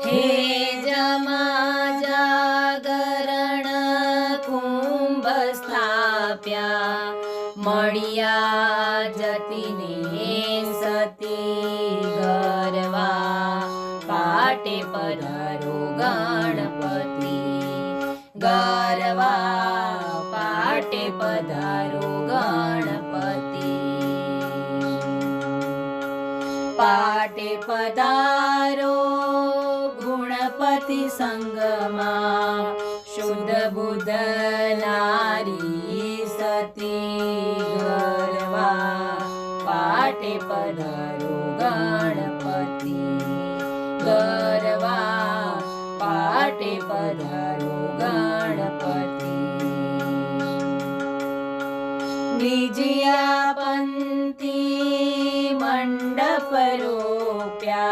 हे जमा जागरण कुंभ स्थाप्या मळिया जतीने सती गरवा पाटे पधारो गणपती गरवा पाटे पधारो गणपती पाटे पधारो गुणपती संगमा शुद्ध बुद्ध नारी सती गरवा पाटे पधारो गणपती गरवा पाटे पधारो गणपती विजया पंथी मंडप रोप्या